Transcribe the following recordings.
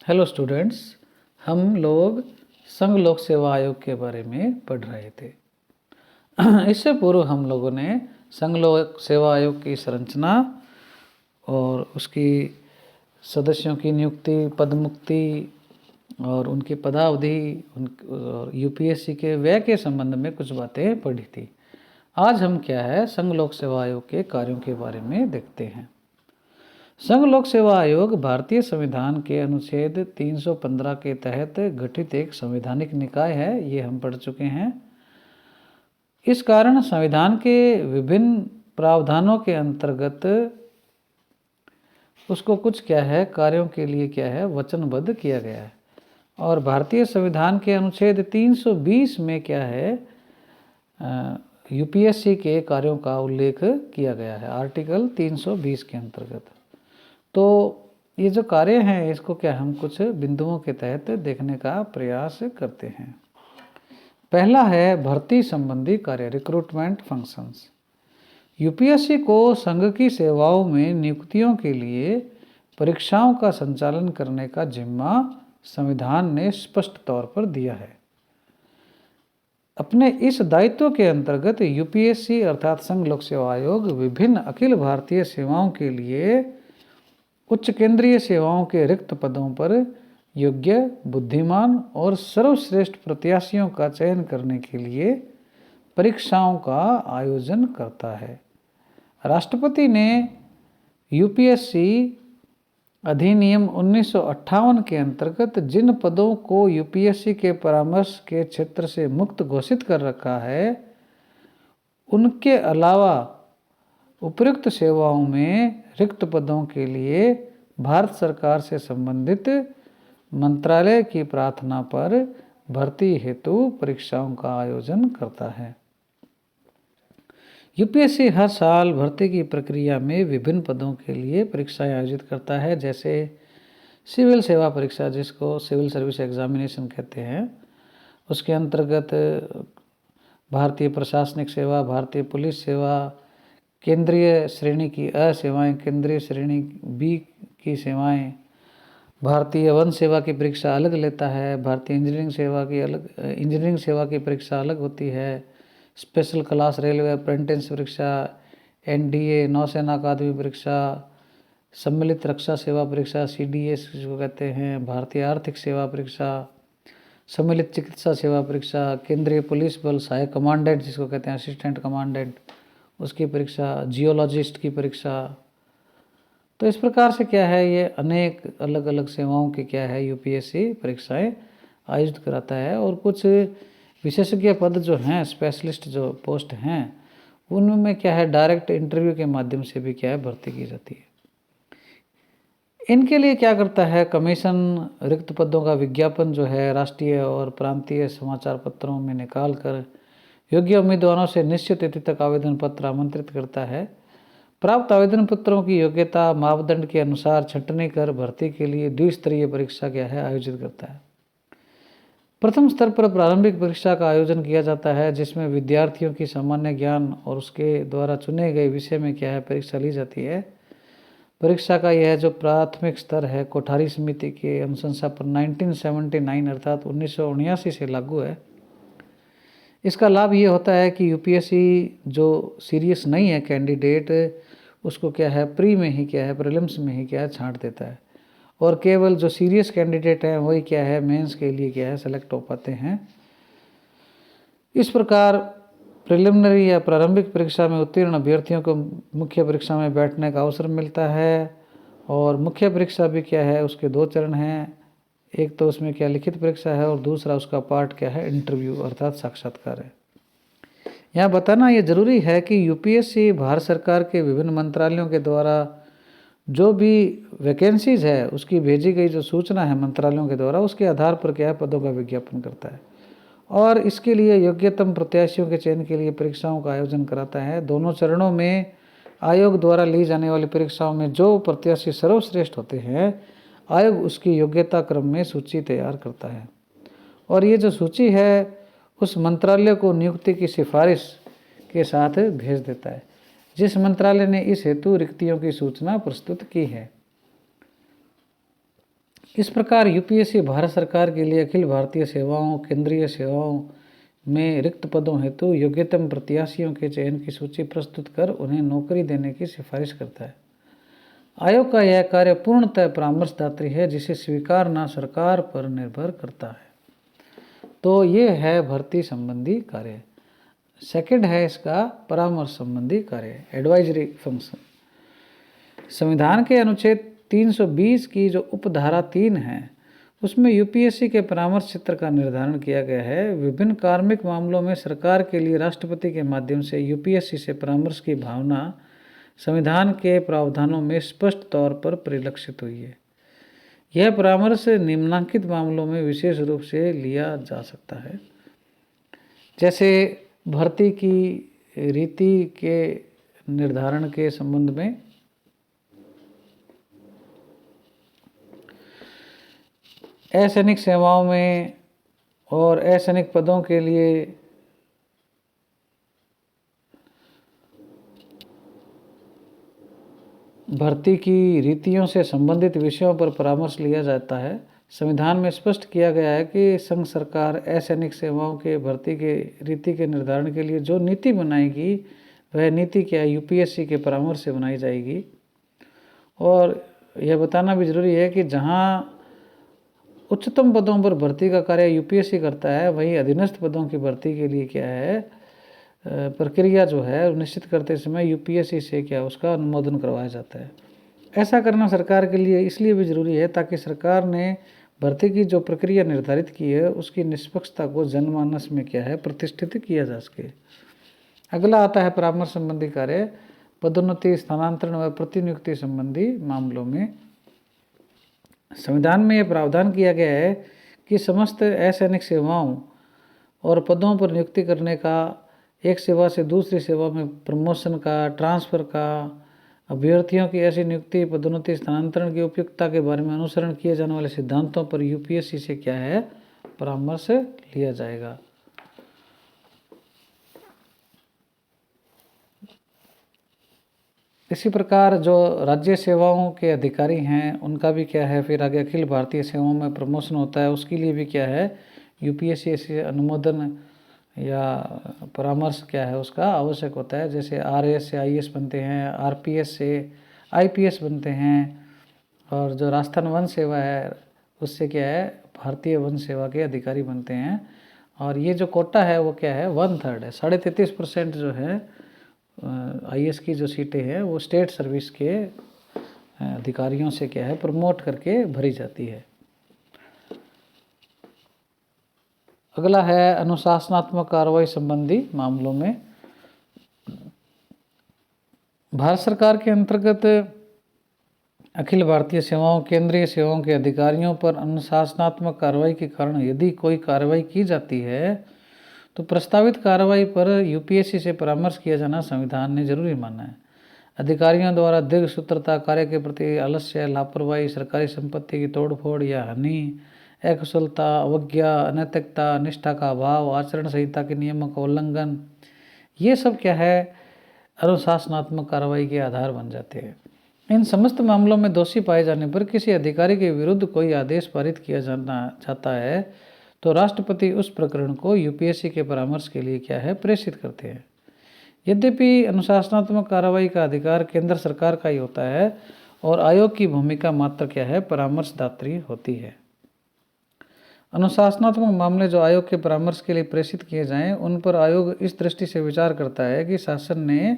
Hello students, हम लोग संघ लोक सेवा आयोग के बारे में पढ़ रहे थे। इससे पूर्व हम लोगों ने संघ लोक सेवा आयोग की संरचना और उसकी सदस्यों की नियुक्ति, पदमुक्ति और उनकी पदावधि और यूपीएससी के व्यय के संबंध में कुछ बातें पढ़ी थी। आज हम क्या है संघ लोक सेवा आयोग के कार्यों के बारे में देखते हैं। संघ लोक सेवा आयोग भारतीय संविधान के अनुच्छेद 315 के तहत गठित एक संवैधानिक निकाय है। ये हम पढ़ चुके हैं। इस कारण संविधान के विभिन्न प्रावधानों के अंतर्गत उसको कुछ क्या है कार्यों के लिए क्या है वचनबद्ध किया गया है। और भारतीय संविधान के अनुच्छेद 320 में क्या है यूपीएससी के कार्यों का उल्लेख किया गया है आर्टिकल 320 के अंतर्गत। तो ये जो कार्य हैं इसको क्या हम कुछ बिंदुओं के तहत देखने का प्रयास करते हैं। पहला है भर्ती संबंधी कार्य, रिक्रूटमेंट फंक्शंस। यूपीएससी को संघ की सेवाओं में नियुक्तियों के लिए परीक्षाओं का संचालन करने का जिम्मा संविधान ने स्पष्ट तौर पर दिया है। अपने इस दायित्व के अंतर्गत यूपीएससी अर्थात संघ लोक सेवा आयोग विभिन्न अखिल भारतीय सेवाओं के लिए उच्च केंद्रीय सेवाओं के रिक्त पदों पर योग्य, बुद्धिमान और सर्वश्रेष्ठ प्रत्याशियों का चयन करने के लिए परीक्षाओं का आयोजन करता है। राष्ट्रपति ने यूपीएससी अधिनियम 1958 के अंतर्गत जिन पदों को यूपीएससी के परामर्श के क्षेत्र से मुक्त घोषित कर रखा है, उनके अलावा उपयुक्त सेवाओं में रिक्त पदों के लिए भारत सरकार से संबंधित मंत्रालय की प्रार्थना पर भर्ती हेतु परीक्षाओं का आयोजन करता है। यूपीएससी हर साल भर्ती की प्रक्रिया में विभिन्न पदों के लिए परीक्षाएं आयोजित करता है, जैसे सिविल सेवा परीक्षा जिसको सिविल सर्विस एग्जामिनेशन कहते हैं, उसके अंतर्गत भारतीय प्रशासनिक सेवा, भारतीय पुलिस सेवा, केंद्रीय श्रेणी की अ सेवाएँ, केंद्रीय श्रेणी बी की सेवाएं, भारतीय वन सेवा की परीक्षा अलग लेता है, भारतीय इंजीनियरिंग सेवा की परीक्षा अलग होती है, स्पेशल क्लास रेलवे अप्रेंटिस परीक्षा, एनडीए नौसेना अकादमी परीक्षा, सम्मिलित रक्षा सेवा परीक्षा सीडीएस जिसको कहते हैं, भारतीय आर्थिक सेवा परीक्षा, सम्मिलित चिकित्सा सेवा परीक्षा, केंद्रीय पुलिस बल सहायक कमांडेंट जिसको कहते हैं असिस्टेंट कमांडेंट, उसकी परीक्षा, जियोलॉजिस्ट की परीक्षा। तो इस प्रकार से क्या है ये अनेक अलग अलग सेवाओं की क्या है यूपीएससी परीक्षाएं आयोजित कराता है। और कुछ विशेषज्ञ पद जो हैं, स्पेशलिस्ट जो पोस्ट हैं, उनमें क्या है डायरेक्ट इंटरव्यू के माध्यम से भी क्या है भर्ती की जाती है। इनके लिए क्या करता है कमीशन रिक्त पदों का विज्ञापन जो है राष्ट्रीय और प्रांतीय समाचार पत्रों में निकाल कर योग्य उम्मीदवारों से निश्चित तिथि तक आवेदन पत्र आमंत्रित करता है। प्राप्त आवेदन पत्रों की योग्यता मापदंड के अनुसार छंटनी कर भर्ती के लिए द्विस्तरीय परीक्षा क्या है आयोजित करता है। प्रथम स्तर पर प्रारंभिक परीक्षा का आयोजन किया जाता है, जिसमें विद्यार्थियों की सामान्य ज्ञान और उसके द्वारा चुने गए विषय में क्या है परीक्षा ली जाती है। परीक्षा का यह जो प्राथमिक स्तर है कोठारी समिति के अनुशंसा पर 1979 अर्थात 1979 से लागू है। इसका लाभ ये होता है कि यूपीएससी जो सीरियस नहीं है कैंडिडेट उसको क्या है प्री में ही क्या है प्रीलिम्स में ही क्या है छांट देता है, और केवल जो सीरियस कैंडिडेट हैं वही क्या है मेंस के लिए क्या है सेलेक्ट हो पाते हैं। इस प्रकार प्रिलिमिनरी या प्रारंभिक परीक्षा में उत्तीर्ण अभ्यर्थियों को मुख्य परीक्षा में बैठने का अवसर मिलता है। और मुख्य परीक्षा भी क्या है उसके दो चरण हैं, एक तो उसमें क्या लिखित परीक्षा है और दूसरा उसका पार्ट क्या है इंटरव्यू अर्थात साक्षात्कार है। यहाँ बताना ये जरूरी है कि यूपीएससी भारत सरकार के विभिन्न मंत्रालयों के द्वारा जो भी वैकेंसीज है उसकी भेजी गई जो सूचना है मंत्रालयों के द्वारा उसके आधार पर क्या है पदों का विज्ञापन करता है और इसके लिए योग्यतम प्रत्याशियों के चयन के लिए परीक्षाओं का आयोजन कराता है। दोनों चरणों में आयोग द्वारा ली जाने वाली परीक्षाओं में जो प्रत्याशी सर्वश्रेष्ठ होते हैं आयोग उसकी योग्यता क्रम में सूची तैयार करता है और ये जो सूची है उस मंत्रालय को नियुक्ति की सिफारिश के साथ भेज देता है, जिस मंत्रालय ने इस हेतु रिक्तियों की सूचना प्रस्तुत की है। इस प्रकार यूपीएससी भारत सरकार के लिए अखिल भारतीय सेवाओं केंद्रीय सेवाओं में रिक्त पदों हेतु योग्यतम प्रत्याशियों के चयन की सूची प्रस्तुत कर उन्हें नौकरी देने की सिफारिश करता है। आयोग का यह कार्य पूर्णतः परामर्शदात्री है, जिसे स्वीकारना सरकार पर निर्भर करता है। तो ये है भर्ती संबंधी कार्य। सेकंड है इसका परामर्श संबंधी कार्य, एडवाइजरी फंक्शन। संविधान के अनुच्छेद 320 की जो उपधारा 3 है उसमें यूपीएससी के परामर्श क्षेत्र का निर्धारण किया गया है। विभिन्न कार्मिक मामलों में सरकार के लिए राष्ट्रपति के माध्यम से यूपीएससी से परामर्श की भावना संविधान के प्रावधानों में स्पष्ट तौर पर परिलक्षित हुई है। यह परामर्श निम्नलिखित मामलों में विशेष रूप से लिया जा सकता है, जैसे भर्ती की रीति के निर्धारण के संबंध में, असैनिक सेवाओं में और असैनिक पदों के लिए भर्ती की रीतियों से संबंधित विषयों पर परामर्श लिया जाता है। संविधान में स्पष्ट किया गया है कि संघ सरकार असैनिक सेवाओं के भर्ती के रीति के निर्धारण के लिए जो नीति बनाएगी वह नीति क्या यूपीएससी के परामर्श से बनाई जाएगी। और यह बताना भी जरूरी है कि जहां उच्चतम पदों पर भर्ती का कार्य यूपीएससी करता है, वहीं अधीनस्थ पदों की भर्ती के लिए क्या है प्रक्रिया जो है निश्चित करते समय यूपीएससी से क्या उसका अनुमोदन करवाया जाता है। ऐसा करना सरकार के लिए इसलिए भी जरूरी है ताकि सरकार ने भर्ती की जो प्रक्रिया निर्धारित की है उसकी निष्पक्षता को जनमानस में क्या है प्रतिष्ठित किया जा सके। अगला आता है परामर्श संबंधी कार्य, पदोन्नति स्थानांतरण व प्रतिनियुक्ति संबंधी मामलों में। संविधान में यह प्रावधान किया गया है कि समस्त असैनिक सेवाओं और पदों पर नियुक्ति करने का, एक सेवा से दूसरी सेवा में प्रमोशन का, ट्रांसफ़र का, अभ्यर्थियों की ऐसी नियुक्ति पदोन्नति स्थानांतरण की उपयुक्तता के बारे में अनुसरण किए जाने वाले सिद्धांतों पर यूपीएससी से क्या है परामर्श लिया जाएगा। इसी प्रकार जो राज्य सेवाओं के अधिकारी हैं उनका भी क्या है फिर आगे अखिल भारतीय सेवाओं में प्रमोशन होता है, उसके लिए भी क्या है यूपीएससी से अनुमोदन या परामर्श क्या है उसका आवश्यक होता है। जैसे आरएएस से आईएएस बनते हैं, आरपीएस से आईपीएस बनते हैं, और जो राजस्थान वन सेवा है उससे क्या है भारतीय वन सेवा के अधिकारी बनते हैं। और ये जो कोटा है वो क्या है 1/3 है, 33.5% जो है आईएएस की जो सीटें हैं वो स्टेट सर्विस के अधिकारियों से क्या है प्रमोट करके भरी जाती है। अगला है अनुशासनात्मक कार्रवाई संबंधी मामलों में। भारत सरकार के अंतर्गत अखिल भारतीय सेवाओं केंद्रीय सेवाओं के अधिकारियों पर अनुशासनात्मक कार्रवाई के कारण यदि कोई कार्रवाई की जाती है तो प्रस्तावित कार्रवाई पर यूपीएससी से परामर्श किया जाना संविधान ने जरूरी माना है। अधिकारियों द्वारा दीर्घसूत्रता, कार्य के प्रति आलस्य, लापरवाही, सरकारी संपत्ति की तोड़फोड़ या हानि, अकुशलता, अवज्ञा, अनैतिकता, निष्ठा का अभाव, आचरण संहिता के नियमों का उल्लंघन, ये सब क्या है अनुशासनात्मक कार्रवाई के आधार बन जाते हैं। इन समस्त मामलों में दोषी पाए जाने पर किसी अधिकारी के विरुद्ध कोई आदेश पारित किया जाना चाहता है तो राष्ट्रपति उस प्रकरण को यूपीएससी के परामर्श के लिए क्या है प्रेषित करते हैं। यद्यपि अनुशासनात्मक कार्रवाई का अधिकार केंद्र सरकार का ही होता है और आयोग की भूमिका मात्र क्या है परामर्शदात्री होती है। अनुशासनात्मक मामले जो आयोग के परामर्श के लिए प्रेषित किए जाएं उन पर आयोग इस दृष्टि से विचार करता है कि शासन ने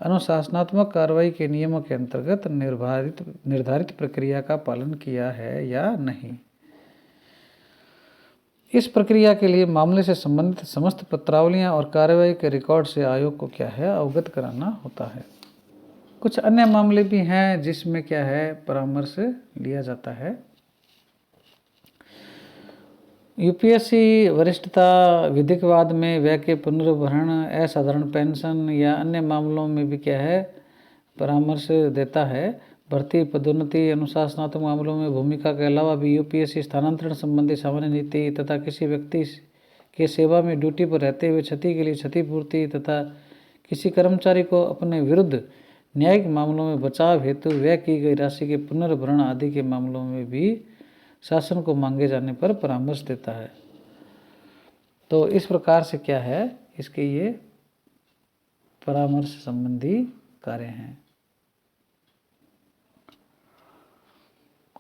अनुशासनात्मक कार्रवाई के नियमों के अंतर्गत निर्धारित प्रक्रिया का पालन किया है या नहीं। इस प्रक्रिया के लिए मामले से संबंधित समस्त पत्रावलियां और कार्रवाई के रिकॉर्ड से आयोग को क्या है अवगत कराना होता है। कुछ अन्य मामले भी हैं जिसमें क्या है परामर्श लिया जाता है। यूपीएससी वरिष्ठता, विधिकवाद में व्यय के पुनर्भरण, असाधारण पेंशन या अन्य मामलों में भी क्या है परामर्श देता है। भर्ती, पदोन्नति, अनुशासनात्मक मामलों में भूमिका के अलावा भी यूपीएससी स्थानांतरण संबंधी सामान्य नीति तथा किसी व्यक्ति के सेवा में ड्यूटी पर रहते हुए क्षति के लिए क्षतिपूर्ति तथा किसी कर्मचारी को अपने विरुद्ध न्यायिक मामलों में बचाव हेतु व्यय की गई राशि के पुनर्भरण आदि के मामलों में भी शासन को मांगे जाने पर परामर्श देता है। तो इस प्रकार से क्या है, इसके ये परामर्श संबंधी कार्य हैं।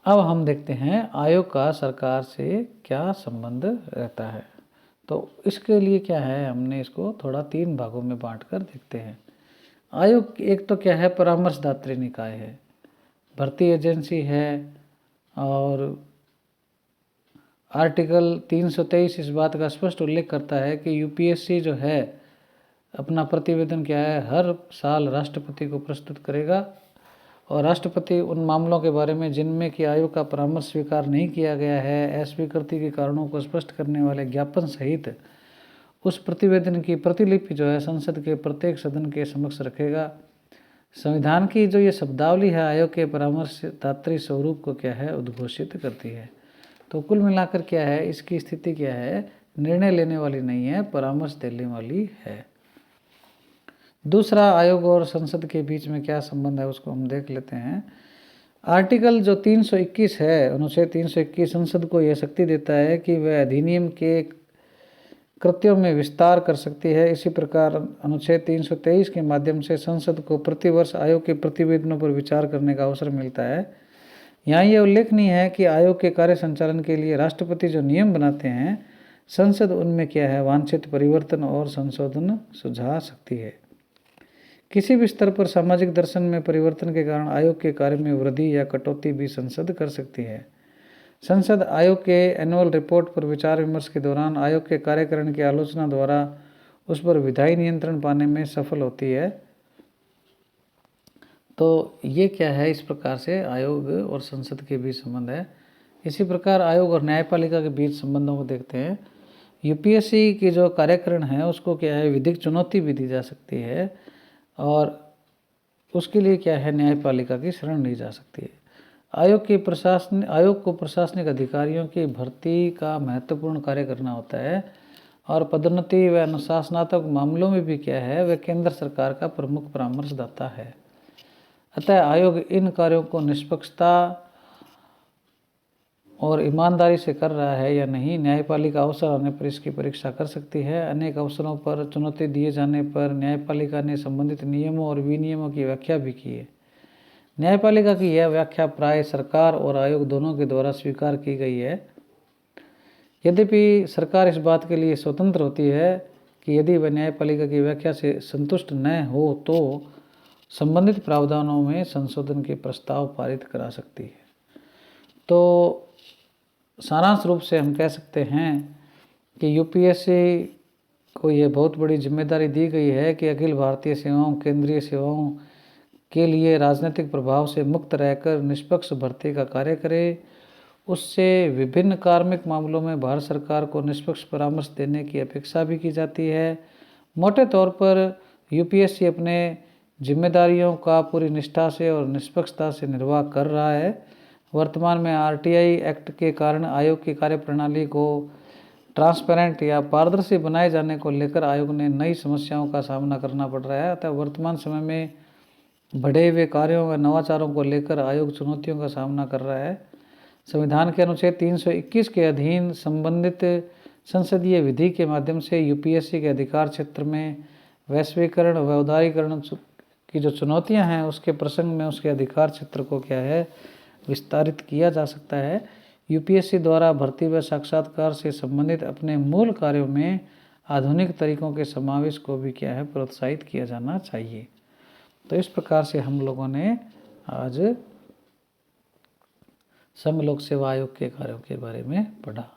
अब हम देखते हैं आयोग का सरकार से क्या संबंध रहता है। तो इसके लिए क्या है, हमने इसको थोड़ा 3 भागों में बांटकर देखते हैं। आयोग एक तो क्या है, परामर्शदात्री निकाय है, भर्ती एजेंसी है, और आर्टिकल 323 इस बात का स्पष्ट उल्लेख करता है कि यूपीएससी जो है अपना प्रतिवेदन क्या है, हर साल राष्ट्रपति को प्रस्तुत करेगा, और राष्ट्रपति उन मामलों के बारे में जिनमें कि आयोग का परामर्श स्वीकार नहीं किया गया है, अस्वीकृति के कारणों को स्पष्ट करने वाले ज्ञापन सहित उस प्रतिवेदन की प्रतिलिपि जो है संसद के प्रत्येक सदन के समक्ष रखेगा। संविधान की जो ये शब्दावली है आयोग के परामर्शदात्री स्वरूप को क्या है, उद्घोषित करती है। तो कुल मिलाकर क्या है, इसकी स्थिति क्या है, निर्णय लेने वाली नहीं है, परामर्श देने वाली है। दूसरा, आयोग और संसद के बीच में क्या संबंध है उसको हम देख लेते हैं। आर्टिकल जो 321 है, अनुच्छेद 321 संसद को यह शक्ति देता है कि वह अधिनियम के कृत्यों में विस्तार कर सकती है। इसी प्रकार अनुच्छेद 323 के माध्यम से संसद को प्रतिवर्ष आयोग के प्रतिवेदनों पर विचार करने का अवसर मिलता है। यहाँ यह उल्लेखनीय है कि आयोग के कार्य संचालन के लिए राष्ट्रपति जो नियम बनाते हैं, संसद उनमें क्या है, वांछित परिवर्तन और संशोधन सुझा सकती है। किसी भी स्तर पर सामाजिक दर्शन में परिवर्तन के कारण आयोग के कार्य में वृद्धि या कटौती भी संसद कर सकती है। संसद आयोग के एनुअल रिपोर्ट पर विचार विमर्श के दौरान आयोग के कार्यकरण की आलोचना द्वारा उस पर विधायी नियंत्रण पाने में सफल होती है। तो ये क्या है, इस प्रकार से आयोग और संसद के बीच संबंध है। इसी प्रकार आयोग और न्यायपालिका के बीच संबंधों को देखते हैं। यूपीएससी की जो कार्यकरण है उसको क्या है, विधिक चुनौती भी दी जा सकती है, और उसके लिए क्या है, न्यायपालिका की शरण ली जा सकती है। आयोग को प्रशासनिक अधिकारियों की भर्ती का महत्वपूर्ण कार्य करना होता है, और पदोन्नति व अनुशासनात्मक मामलों में भी क्या है, वह केंद्र सरकार का प्रमुख परामर्शदाता है। अतः आयोग इन कार्यों को निष्पक्षता और ईमानदारी से कर रहा है या नहीं, न्यायपालिका अवसर आने पर इसकी परीक्षा कर सकती है। अनेक अवसरों पर चुनौती दिए जाने पर न्यायपालिका ने संबंधित नियमों और विनियमों की व्याख्या भी की है। न्यायपालिका की यह व्याख्या प्राय सरकार और आयोग दोनों के द्वारा स्वीकार की गई है। यद्यपि सरकार इस बात के लिए स्वतंत्र होती है कि यदि वह न्यायपालिका की व्याख्या से संतुष्ट न हो तो संबंधित प्रावधानों में संशोधन के प्रस्ताव पारित करा सकती है। तो सारांश रूप से हम कह सकते हैं कि यूपीएससी को यह बहुत बड़ी जिम्मेदारी दी गई है कि अखिल भारतीय सेवाओं, केंद्रीय सेवाओं के लिए राजनीतिक प्रभाव से मुक्त रहकर निष्पक्ष भर्ती का कार्य करे। उससे विभिन्न कार्मिक मामलों में भारत सरकार को निष्पक्ष परामर्श देने की अपेक्षा भी की जाती है। मोटे तौर पर यूपीएससी अपने जिम्मेदारियों का पूरी निष्ठा से और निष्पक्षता से निर्वाह कर रहा है। वर्तमान में आरटीआई एक्ट के कारण आयोग की कार्यप्रणाली को ट्रांसपेरेंट या पारदर्शी बनाए जाने को लेकर आयोग ने नई समस्याओं का सामना करना पड़ रहा है। अतः वर्तमान समय में बढ़े हुए कार्यों व नवाचारों को लेकर आयोग चुनौतियों का सामना कर रहा है। संविधान के अनुच्छेद 321 के अधीन संबंधित संसदीय विधि के माध्यम से यूपीएससी के अधिकार क्षेत्र में वैश्वीकरण व उदारीकरण की जो चुनौतियां हैं उसके प्रसंग में उसके अधिकार क्षेत्र को क्या है, विस्तारित किया जा सकता है। यूपीएससी द्वारा भर्ती व साक्षात्कार से संबंधित अपने मूल कार्यों में आधुनिक तरीकों के समावेश को भी क्या है, प्रोत्साहित किया जाना चाहिए। तो इस प्रकार से हम लोगों ने आज संघ लोक सेवा आयोग के कार्यों के बारे में पढ़ा।